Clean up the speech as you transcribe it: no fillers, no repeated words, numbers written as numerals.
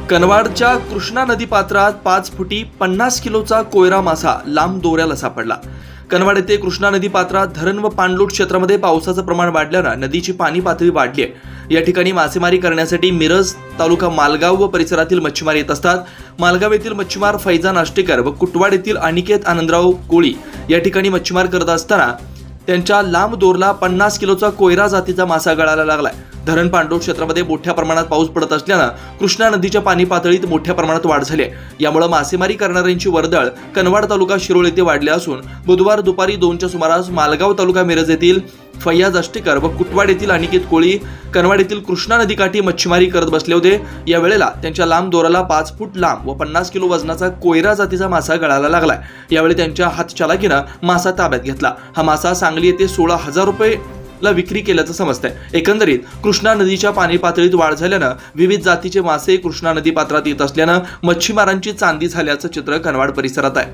कनवाडच्या कृष्णा नदी पात्रात 5 फुटी 50 किलोचा कोयरा मासा लांब दोऱ्याला सापडला। कनवाड येथे कृष्णा नदी पात्रात धरण व पाणलोट क्षेत्रामध्ये पावसाचं प्रमाण वाढल्याने नदीची पाणी पातळी वाढली आहे। या ठिकाणी मासेमारी करण्यासाठी मिरज तालुका मालगाव व परिसरातील मच्छीमार येत असतात। मालगाव येथील मच्छीमार फैजान आष्टेकर व कुटवाड येथील अनिकेत आनंदराव कोळी या ठिकाणी मच्छीमार करत असताना त्यांच्या लांब दोरला 50 किलोचा कोयरा जातीचा मासा गळायला लागलाय। धरण पाणलोट क्षेत्रामध्ये मोठ्या प्रमाणात पाऊस पडत असल्याने कृष्णा नदीच्या पाणी पातळीत मोठ्या प्रमाणात वाढ झाली आहे। यामुळे मासेमारी करणाऱ्यांची वर्दळ कनवाड तालुका शिरोळ येथे वाढली असून बुधवार दुपारी 2च्या सुमारास मालगाव तालुका मिरज येथील फैयाज आष्टेकर व कुटवाड येथील अनिकेत कोळी कनवाड येथील कृष्णा नदीकाठी मच्छीमारी करत बसले होते। या वेळेला त्यांच्या लांब दोराला 5 फूट लांब व 50 किलो वजनाचा कोयरा जातीचा मासा गळायला लागलाय। यावेळी त्यांच्या हातचालाकीने मासा ताब्यात घेतला। हा मासा सांगली येथे 16,000 रुपये ला विक्री केल्याचं समजतंय। एकंदरीत कृष्णा नदीच्या पाणी पातळीत वाढ झाल्याने विविध जातीचे मासे कृष्णा नदी पात्रात येत असल्याने मच्छीमारांची चांदी झाल्याचं चित्र कनवाड परिसरात आहे।